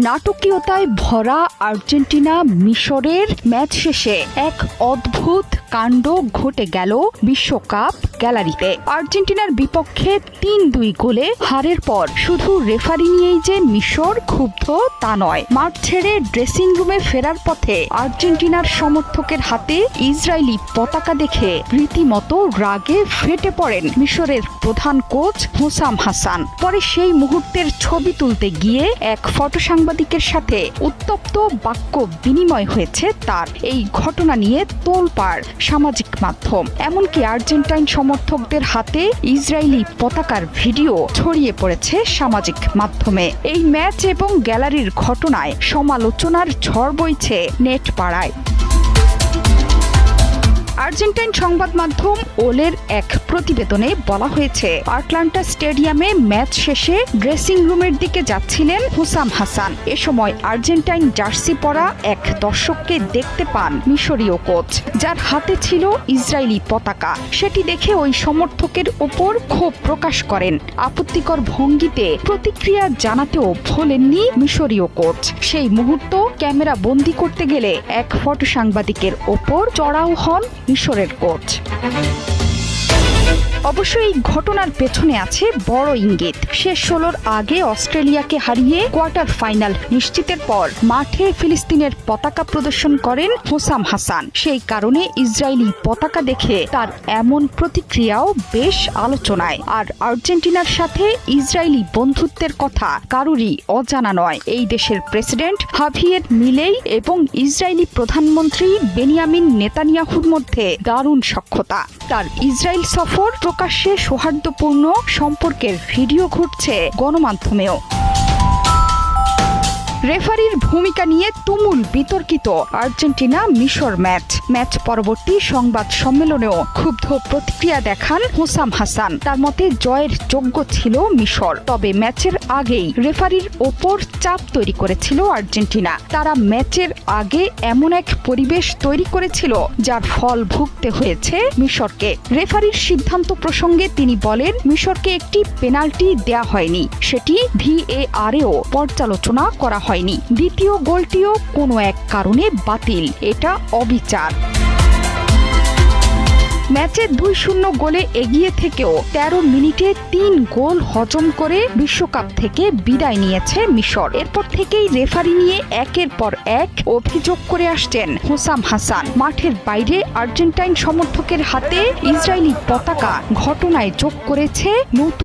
নাটকীয়তায় ভরা আর্জেন্টিনা মিশরের ম্যাচ শেষে এক অদ্ভুত কাণ্ড ঘটে গেল বিশ্বকাপ গ্যালারিতে। আর্জেন্টিনার বিপক্ষে ৩-২ গোলে হারের পর শুধু রেফারি নিয়েই যে মিশর ক্ষুব্ধ তা নয়, মাঠ ছেড়ে ড্রেসিং রুমে ফেরার পথে আর্জেন্টিনার সমর্থকের হাতে ইসরায়েলি পতাকা দেখে রীতিমতো রাগে ফেটে পড়েন মিশরের প্রধান কোচ হুসাম হাসান। পরে সেই মুহূর্তের ছবি তুলতে গিয়ে এক ফটো সাংবাদিকের সাথে উত্তপ্ত বাক্য বিনিময় হয়েছে তার। এই ঘটনা নিয়ে তোলপাড় সামাজিক মাধ্যম, এমনকি আর্জেন্টাইন সমর্থকদের হাতে ইসরায়েলি পতাকার ভিডিও ছড়িয়ে পড়েছে সামাজিক মাধ্যমে। এই ম্যাচ এবং গ্যালারির ঘটনায় সমালোচনার ঝড় বইছে নেট পাড়ায়। আর্জেন্টাইন সংবাদ মাধ্যম ওলের এক প্রতিবেদনে বলা হয়েছে, আটলান্টা স্টেডিয়ামে ম্যাচ শেষে ড্রেসিং রুমের দিকে যাচ্ছিলেন হুসাম হাসান। এ সময় আর্জেন্টাইন জার্সি পরা এক দর্শককে দেখতে পান মিশরীয় কোচ, যার হাতে ছিল ইসরায়েলি পতাকা। সেটি দেখে ওই সমর্থকের ওপর ক্ষোভ প্রকাশ করেন। আপত্তিকর ভঙ্গিতে প্রতিক্রিয়া জানাতেও ভোলেননি মিশরীয় কোচ। সেই মুহূর্ত ক্যামেরা বন্দি করতে গেলে এক ফটো সাংবাদিকের ওপর চড়াও হন মিশরের কোচ। অবশ্য এই ঘটনার পেছনে আছে বড় ইঙ্গিত। শেষ ১৬র আগে অস্ট্রেলিয়াকে হারিয়ে কোয়ার্টার ফাইনাল নিশ্চিতের পর মাঠে ফিলিস্তিনের পতাকা প্রদর্শন করেন হুসাম হাসান। সেই কারণে ইসরায়েলি পতাকা দেখে তার এমন প্রতিক্রিয়াও বেশ আলোচনায়। আর আর্জেন্টিনার সাথে ইসরায়েলি বন্ধুত্বের কথা কারুরই অজানা নয়। এই দেশের প্রেসিডেন্ট হাভিয়ের মিলেই এবং ইসরায়েলি প্রধানমন্ত্রী বেনিয়ামিন নেতানিয়াহুর মধ্যে দারুণ সখ্যতা। তার ইসরায়েল সফর প্রকাশ্যে সৌহার্দ্যপূর্ণ সম্পর্কের ভিডিও ঘুরছে গণমাধ্যমেও। রেফারির ভূমিকা নিয়ে তুমুল বিতর্কিত আর্জেন্টিনা মিশর ম্যাচ পরবর্তী সংবাদ সম্মেলনেও ক্ষুব্ধ প্রতিক্রিয়া দেখান হুসাম হাসান। তার মতে জয়ের যোগ্য ছিল মিশর, তবে ম্যাচের আগেই রেফারির ওপর চাপ তৈরি করেছিল আর্জেন্টিনা। তারা ম্যাচের আগে এমন এক পরিবেশ তৈরি করেছিল যার ফল ভুগতে হয়েছে মিশরকে। রেফারির সিদ্ধান্ত প্রসঙ্গে তিনি বলেন, মিশরকে একটি পেনাল্টি দেয়া হয়নি, সেটি VAR-এও পর্যালোচনা করা হয়নি। দ্বিতীয় গোলটিও কোনো এক কারণে বাতিল, এটা অবিচার। ম্যাচে ২-০ গোলে এগিয়ে থেকেও ১৩ মিনিটে ৩ গোল হজম করে বিশ্বকাপ থেকে বিদায় নিয়েছে মিশর। এরপর থেকেই রেফারি নিয়ে একের পর এক অভিযোগ করে আসছেন হুসাম হাসান। মাঠের বাইরে আর্জেন্টাইন সমর্থকের হাতে ইসরায়েলি পতাকা ঘটনায় যোগ করেছে নতুন